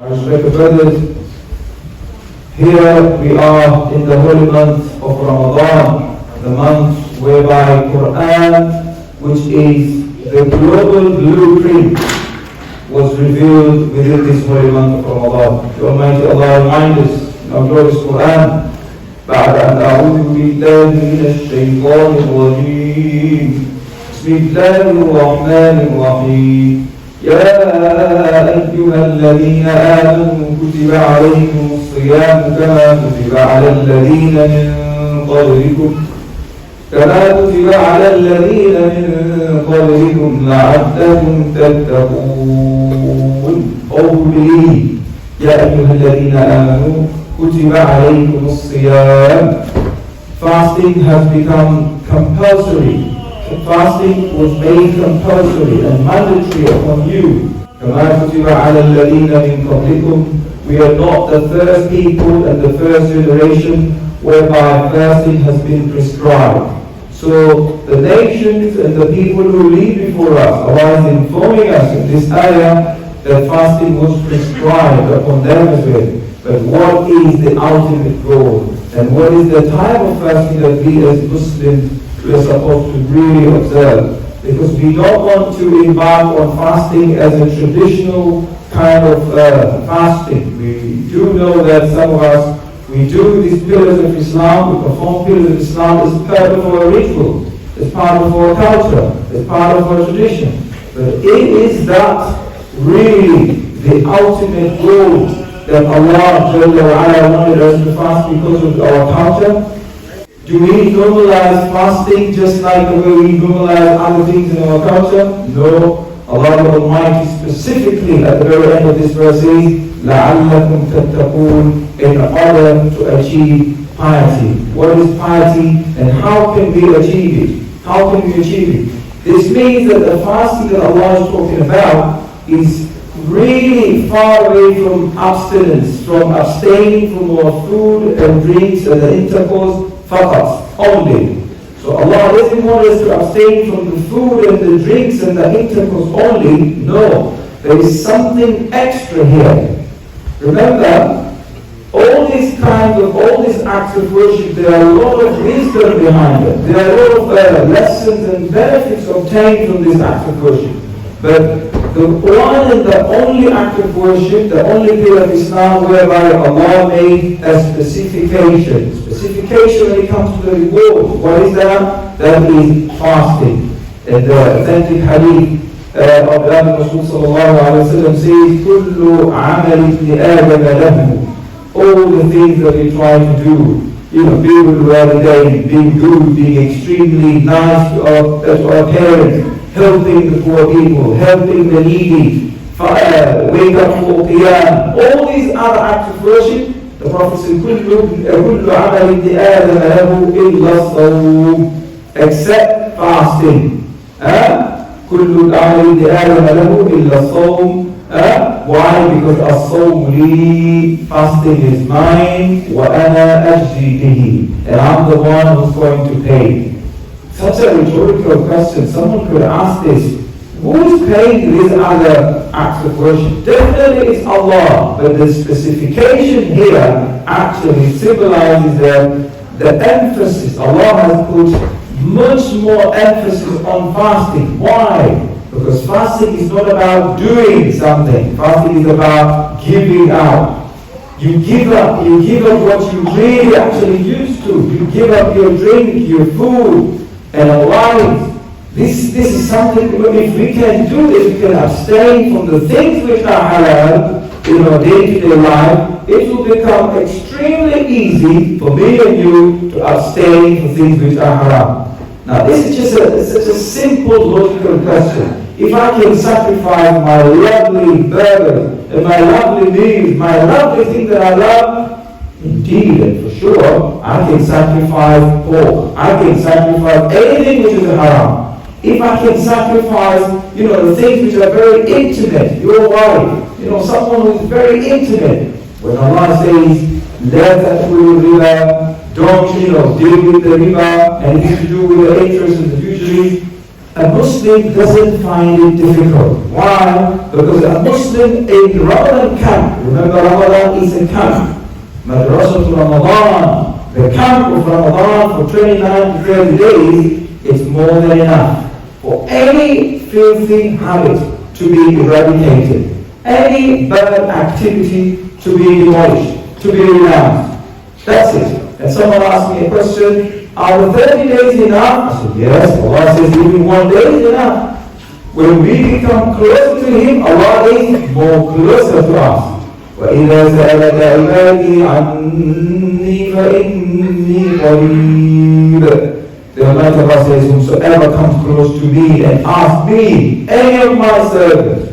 Our respected brothers, here we are in the holy month of Ramadan, the month whereby Quran, which is the global blueprint, was revealed within this holy month of Ramadan. The Almighty Allah reminds us in our glorious Quran, بعد أن أعوذ بالله من الشيطان الرجيم بسم الله الرحمن الرحيم يا أيها الذين آمنوا كتب عليكم الصيام كما كتب على الذين من قبلكم لعلكم تتقون. Oh, believe, يا أيها الذين آمنوا كتب عليكم الصيام. Fasting has become compulsory. Fasting was made compulsory and mandatory upon you. كما كتب على الذين من قبلكم. We are not the first people and the first generation whereby fasting has been prescribed. So the nations and the people who lead before us, Allah is informing us in this ayah that fasting was prescribed upon them as well. But what is the ultimate goal? And what is the type of fasting that we as Muslims we are supposed to really observe? Because we don't want to embark on fasting as a traditional kind of fasting. We do know that some of us, we do these pillars of Islam, we perform pillars of Islam as part of our ritual, as part of our culture, as part of our tradition. But is that really the ultimate goal that Allah wanted us to fast because of our culture? Do we normalize fasting just like the way we normalize other things in our culture? No. Allah the Almighty specifically at the very end of this verse says, لَعَلَّكُمْ تَتَّقُونَ, in order to achieve piety. What is piety and how can we achieve it? How can we achieve it? This means that the fasting that Allah is talking about is really far away from abstinence, from abstaining from our food and drinks and the intercourse only. So Allah doesn't want us to abstain from the food and the drinks and the intercourse only. No, there is something extra here. Remember, all these acts of worship, there are a lot of wisdom behind it. There are a lot of lessons and benefits obtained from these acts of worship. But the one and the only act of worship, the only pillar of Islam whereby Allah made a specification when it comes to the reward. What is that? That is fasting. And the authentic hadith of the Rasul sallallahu alayhi wa sallam says, كُلُّ عَمَلِ ابْنِ آدَمَ لَهُ. All the things that we try to do, being with walidain, being good, being extremely nice to our parents, helping the poor people, helping the needy, wake up for qiyam, all these other acts of worship, the Prophet said, كُلُّ عَمَلِ ابْنِ آدَمَ لَهُ إِلَّا الصَّوْمِ, except fasting. كُلُّ عَمَلِ ابْنِ آدَمَ لَهُ إِلَّا الصَّوْمِ. Why? Because as-sawm li, fasting is mine, wa ana ajzi bihi, and I'm the one who's going to pay. Such a rhetorical question. Someone could ask this: who is paying these other acts of worship? Definitely it's Allah, but the specification here actually symbolizes the emphasis. Allah has put much more emphasis on fasting. Why? Because fasting is not about doing something. Fasting is about giving out. You give up what you really actually used to. You give up your drink, your food, and our lives. This is something, if we can do this, we can abstain from the things which are halal in our day-to-day life, it will become extremely easy for me and you to abstain from things which are haram. Now this is just such a simple logical question. If I can sacrifice my lovely burgers and my lovely meals, my lovely thing that I love, indeed and for sure, I can sacrifice pork. I can sacrifice anything which is haram. If I can sacrifice, the things which are very intimate, your wife, someone who is very intimate. When Allah says, "La ta'kulu riba," don't, deal with the riba, and it has to do with the interest and the usury. a Muslim doesn't find it difficult. Why? Because a Muslim in Ramadan camp, remember Ramadan is a camp, Madrasa to Ramadan, the camp of Ramadan for 29 to 30 days, is more than enough for any filthy habit to be eradicated, any bad activity to be demolished, to be renounced. That's it. And someone asked me a question, are the 30 days enough? I said, yes. Allah says even 1 day is enough. When we become closer to Him, Allah is more closer to us. وَإِذَا سَأَلَكَ عِبَادِي عَنِّي فَإِنِّي قَرِيبٌ. The Almighty Allah says, whosoever comes close to me and asks me, any of my servants,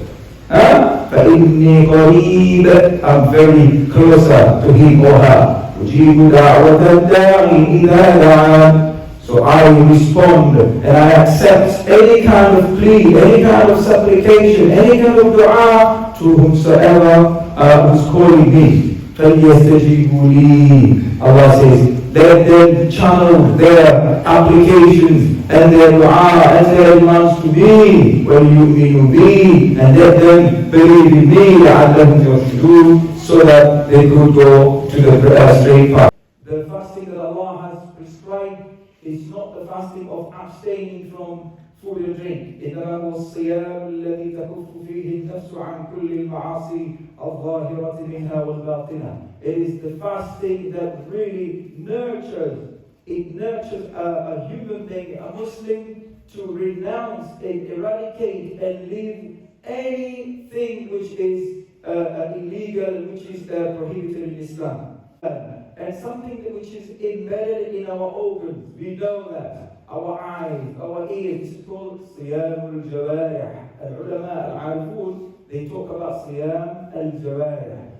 فَإِنِّي قَرِيبٌ, I'm very closer to him or her. أُجِيبُ دَعْوَةَ الدَّاعِ إِذَا دَعَانِ. So I respond and I accept any kind of plea, any kind of supplication, any kind of dua to whomsoever who's calling me. فَلْيَسْتَجِيبُوا لِي. Allah says, let them channel their applications and their dua and their demands to me وَلْيُؤْمِنُوا بِي, and let them believe in me لَعَلَّهُمْ يَرْشُدُونَ, so that they could go to the straight path. The fasting that Allah has prescribed is not the fasting of abstaining from food and drink. إنما هو الصيام الذي تكف فيه النفس عن كل المعاصي الظاهرة منها والباطنة. It is the fasting that really nurtures. It nurtures a human being, a Muslim, to renounce and eradicate and leave anything which is illegal, which is prohibited in Islam. And something which is embedded in our organs. We know that. Our eyes, our ears, it's called Siyam al-Jawarih. Al-Ulama, al-Arifun, they talk about Siyam al-Jawarih.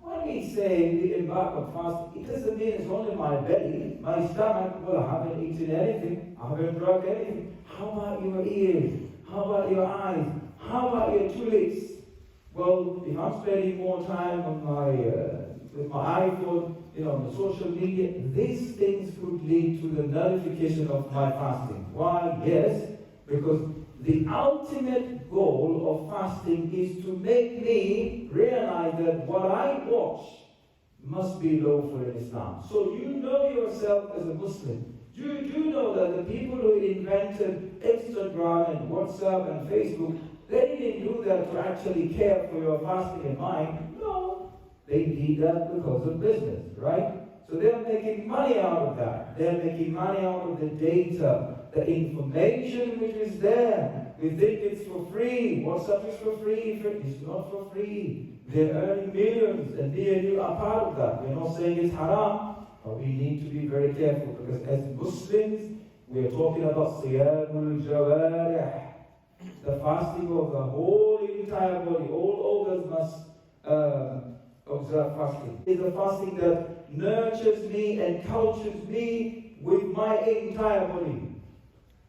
When we say we embark on fasting, it doesn't mean it's only my belly, my stomach. Well, I haven't eaten anything, I haven't drunk anything. How about your ears? How about your eyes? How about your two lips? Well, if I'm spending more time on with my iPhone, on the social media, these things could lead to the nullification of my fasting. Why? Yes, because the ultimate goal of fasting is to make me realize that what I watch must be lawful in Islam. So you know yourself as a Muslim. You do know that the people who invented Instagram and WhatsApp and Facebook, they didn't do that to actually care for your fasting in mind. No. They did that because of business, right? So they're making money out of that. They're making money out of the data, the information which is there. We think it's for free. WhatsApp is for free. It's not for free. They're earning millions, and me and you are part of that. We're not saying it's haram, but we need to be very careful, because as Muslims, we're talking about Siyamul Jawarih, the fasting of the whole entire body. All organs must observe fasting. It's a fasting that nurtures me and cultures me with my entire body.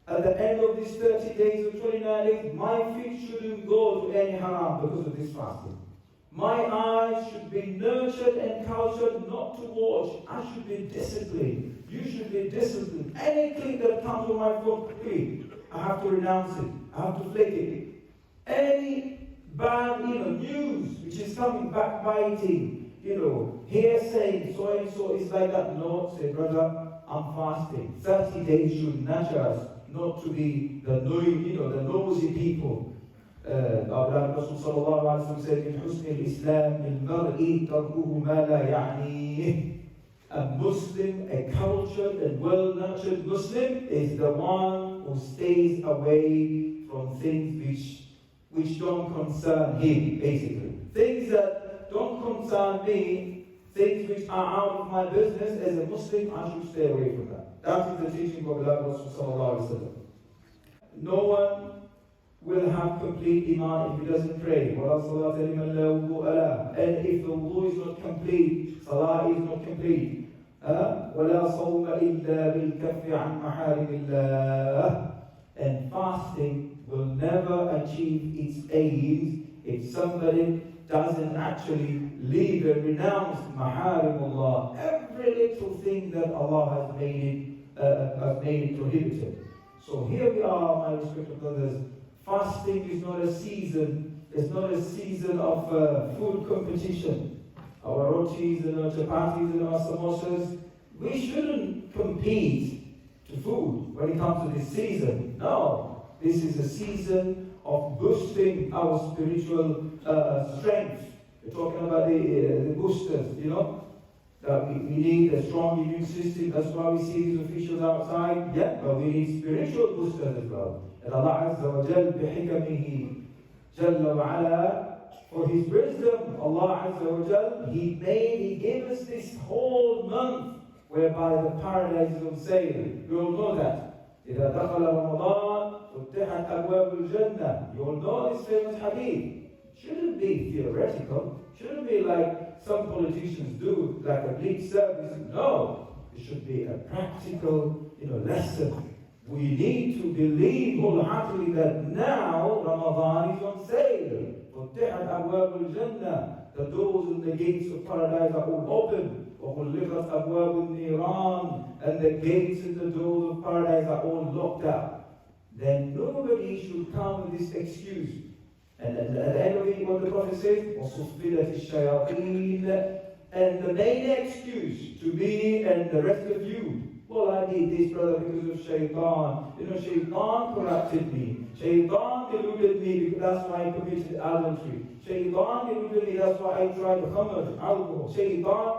At the end of these 30 days or 29 days, my feet shouldn't go to any haram because of this fasting. My eyes should be nurtured and cultured not to watch. I should be disciplined. You should be disciplined. Any click that comes on my phone, please, I have to renounce it. I have to flick it. Any bad, news which is coming, backbiting, here saying so and so is like that. No, say, brother, I'm fasting. 30 days should nurture us not to be the nosy people. Rasul sallallahu alaihi wasallam said, "In husn al-Islam, al-mar'i tarkuhu ma la ya'nih." A Muslim, a cultured and well-nurtured Muslim, is the one who stays away from things which don't concern him, basically. Things that don't concern me, things which are out of my business, as a Muslim, I should stay away from that. That is the teaching of Rasul sallallahu alaihi wasallam. No one will have complete iman if he doesn't pray. وَلَا صَلَاةَ لِمَنْ لَا وُضُوءَ لَهُ. And if the wudu is not complete, salah is not complete. وَلَا صَوْمَ إِلَّا بِالْكَفِّ عَنْ مَحَارِمِ اللَّهِ. And fasting will never achieve its aims if somebody doesn't actually leave and renounce maharimullah, every little thing that Allah has made it prohibited. So here we are, my respected brothers. Fasting is not a season. It's not a season of food competition. Our rotis and our chapatis and our samosas, we shouldn't compete to food when it comes to this season. No, this is a season of boosting our spiritual strength. We're talking about the boosters, that we need a strong immune system. That's why we see these officials outside. Yeah, but we need spiritual boosters as well. And Allah Azza wa Jal bihikamihi Jalla wa Ala, for His wisdom, Allah Azza wa Jal, He gave us this whole month whereby the paradise is on sale. You all know that. إذا دخل رمضان فتحت أبواب الجنة. You all know this famous hadith. Shouldn't be theoretical. Shouldn't be like some politicians do, like a lip service. No, it should be a practical, lesson. We need to believe wholeheartedly that now Ramadan is on sale. فتحت أبواب الجنة. The doors and the gates of paradise are all open. وغلقت أبواب النيران. And the gates and the doors of paradise are all locked up. Then nobody should come with this excuse. And at the end of it, what the Prophet says, وَصُفِّلَتِ الشَّيَاطِينَ. And the main excuse to me and the rest of you, well, I did this, brother, because of shaitan. Shaitan corrupted me. Shaitan deluded me, because that's why I committed adultery. Shaitan deluded me, that's why I tried khamr, alcohol. Shaitan,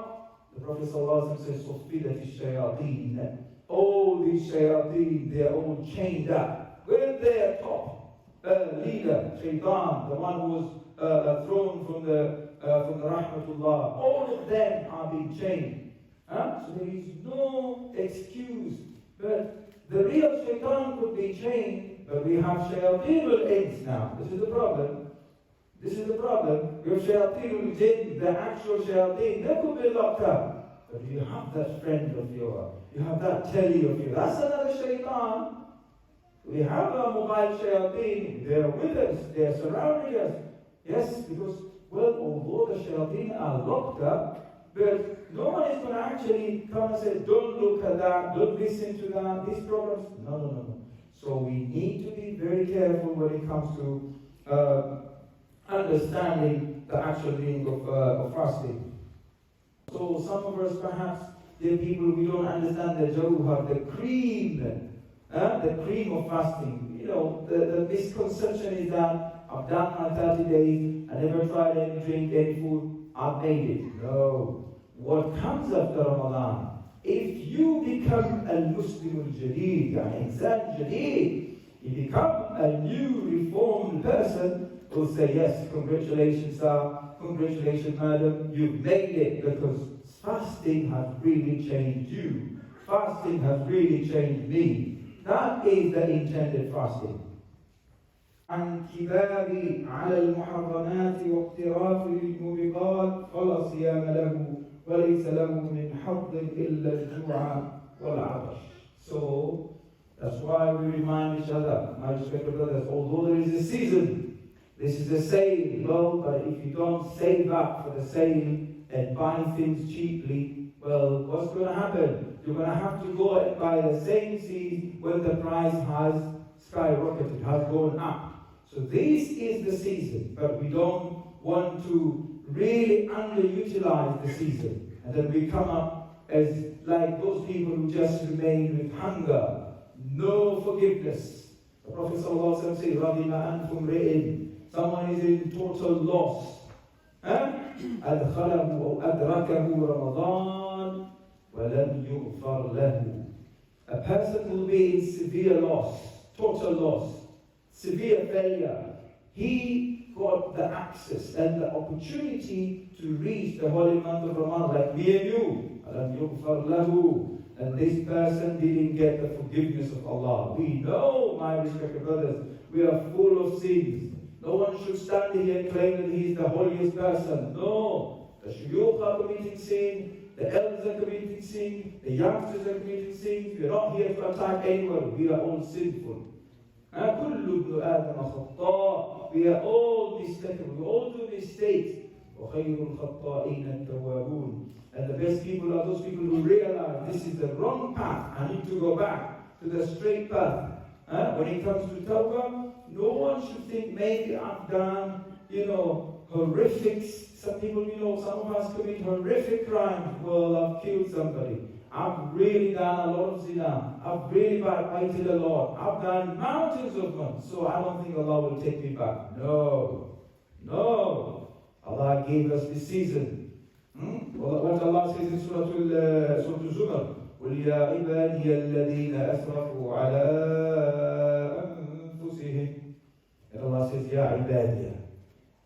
the Prophet ﷺ says, صُفِّلَتِ الشَّيَاطِينَ. All these shayateen, they are all chained up. With their top leader, Shaitan, the one who was thrown from the Rahmatullah, all of them are being chained. So there is no excuse. But the real Shaitan could be chained, but we have Shayateen ends now. This is the problem. We have Shayateen jinn, the actual Shayateen, they could be locked up. But you have that friend of yours, you have that telly of yours, that's another Shaitan. We have our mobile shayateen, they are with us, they are surrounding us. Yes, because, although the shayateen are locked up, but no one is going to actually come and say, don't look at that, don't listen to that, these programs. No. So we need to be very careful when it comes to understanding the actual meaning of fasting. So some of us perhaps, there are people we don't understand the jawhar, the cream of fasting. The misconception is that I've done my 30 days, I never tried any drink, any food, I've made it. No. What comes after Ramadan, if you become a Muslim al-Jadid, insan Jadid, you become a new reformed person, who will say, yes, congratulations sir, congratulations madam, you've made it, because fasting has really changed you. Fasting has really changed me. That is the intended fasting. عن كباب على المحرمات واقتراف للموبقات فلا صيام له وليس له من حظ إلا الجوع والعطش. So that's why we remind each other, my respected brothers, although there is a season, this is a sale, but if you don't save up for the sale and buy things cheaply, what's going to happen? You're going to have to go and buy the same seed when the price has skyrocketed, has gone up. So this is the season, but we don't want to really underutilize the season. And then we come up as like those people who just remain with hunger, no forgiveness. The Prophet ﷺ says, رَضِمَ أَنْفُمْ رِئٍ. Someone is in total loss. أَدْخَلَهُ أَوْ أَدْرَكَهُ رَمَضَانَ وَلَمْ يُغْفَرْ لَهُ. A person will be in severe loss, total loss, severe failure. He got the access and the opportunity to reach the holy month of Ramadan, like me and you. أَلَمْ يُغْفَرْ لَهُ. And this person didn't get the forgiveness of Allah. We know, my respected brothers, we are full of sins. No one should stand here and claim that he is the holiest person. No. The shuyukh are committing sin, the elders are committing sin, the youngsters are committing sin. We are not here to attack anyone. We are all sinful. كُلُّ ابْنُ آدَمَ خَطَّاء. We are all mistaken. We all do mistakes. وَخَيْرُ الْخَطَّائِينَ التَّوَّابُونَ. And the best people are those people who realize this is the wrong path. I need to go back to the straight path. When it comes to tawbah, no one should think maybe I've done, horrific. Some people, some of us commit horrific crimes. Well, I've killed somebody. I've really done a lot of zina. I've really backbited a lot. I've done mountains of them. So I don't think Allah will take me back. No. Allah gave us this season. What Allah says in Surah Al-Zumar, قُلْ يَا عِبَادِيَ الَّذِينَ أَسْرَفُوا عَلَىٰ أَنفُسِهِمْ. And Allah says, يَا عِبَادِيَ.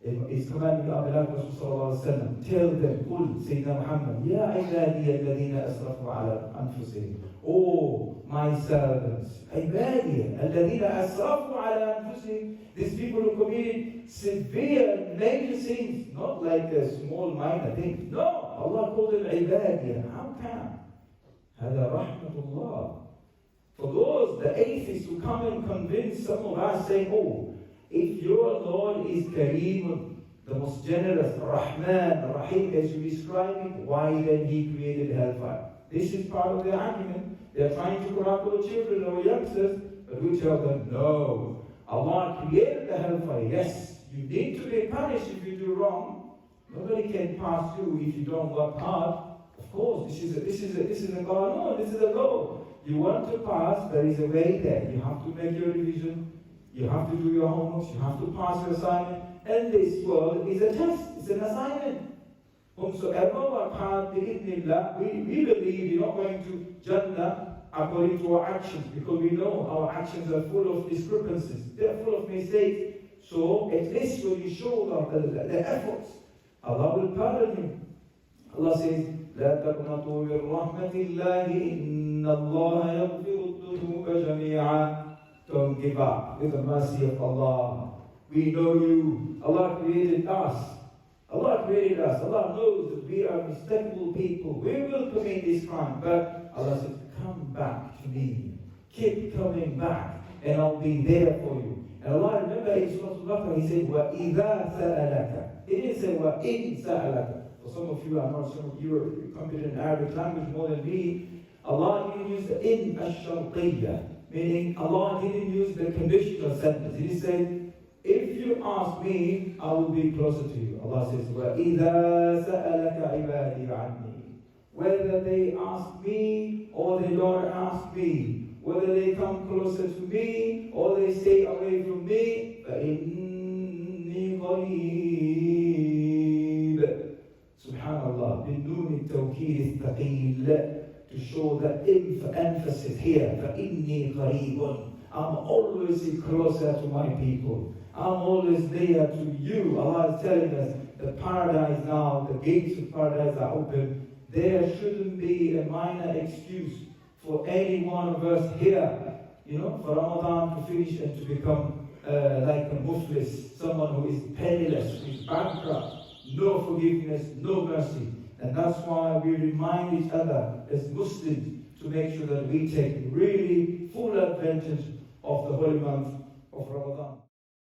It's commanding our beloved Rasul sallallahu alaihi wasallam. Tell them, قُلْ Sayyidina Muhammad, يَا عِبَادِيَ الَّذِينَ أَسْرَفُوا عَلَىٰ أَنفُسِهِمْ. Oh, my servants, عِبَادِيَ الَّذِينَ أَسْرَفُوا عَلَىٰ أَنفُسِهِمْ. These people who committed severe, major sins, not like a small, minor thing. No, Allah called them عِبَادِيَ. How can? هذا رحمة الله. For those, the atheists who come and convince some of us saying, oh, if your Lord is Kareem, the most generous, Rahman, Rahim, as you describe it, why then He created hellfire? This is part of their argument. They are trying to corrupt our children, our youngsters, but we tell them, no. Allah created the hellfire. Yes, you need to be punished if you do wrong. Nobody can pass through if you don't work hard. Of course, this is a goal. No, this is a goal. You want to pass, there is a way there. You have to make your revision. You have to do your homework. You have to pass your assignment. And this world is a test. It's an assignment. Whomsoever work hard, we believe you're not going to Jannah according to our actions, because we know our actions are full of discrepancies. They're full of mistakes. So at least when you show the efforts, Allah will pardon you. Allah says, لا تقنطوا من رحمة الله إن الله يغفر الذنوب جميعا. Don't give up with the mercy of Allah. We know you. Allah created us. Allah knows that we are mistakable people. We will commit this crime. But Allah said, come back to me. Keep coming back. And I'll be there for you. And Allah, remember in Surah Al-Baqarah, He said, وَإِذَا سَأَلَكَ. He didn't say, وَإِن سَأَلَكَ. For some of you, I know some of you are competent in Arabic language more than me. Allah didn't use the in ash-sharqiyya. Meaning, Allah didn't use the conditional sentence. He said, if you ask me, I will be closer to you. Allah says, وَإِذَا سَأَلَكَ عِبَادِي عَنِّي. Whether they ask me or they don't ask me, whether they come closer to me or they stay away from me, فَإِنِّي قَرِيبٌ. Subhanallah, بِالنُّونِ التَّوْكِيدِ الثَّقِيلِ. To show that emphasis here, فَإِنِّي قَرِيبٌ. I'm always closer to my people. I'm always there to you. Allah is telling us the paradise now, the gates of paradise are open. There shouldn't be a minor excuse for any one of us here, for Ramadan to finish and to become like a muflis, someone who is penniless, who is bankrupt, no forgiveness, no mercy. And that's why we remind each other as Muslims to make sure that we take really full advantage of the holy month of Ramadan.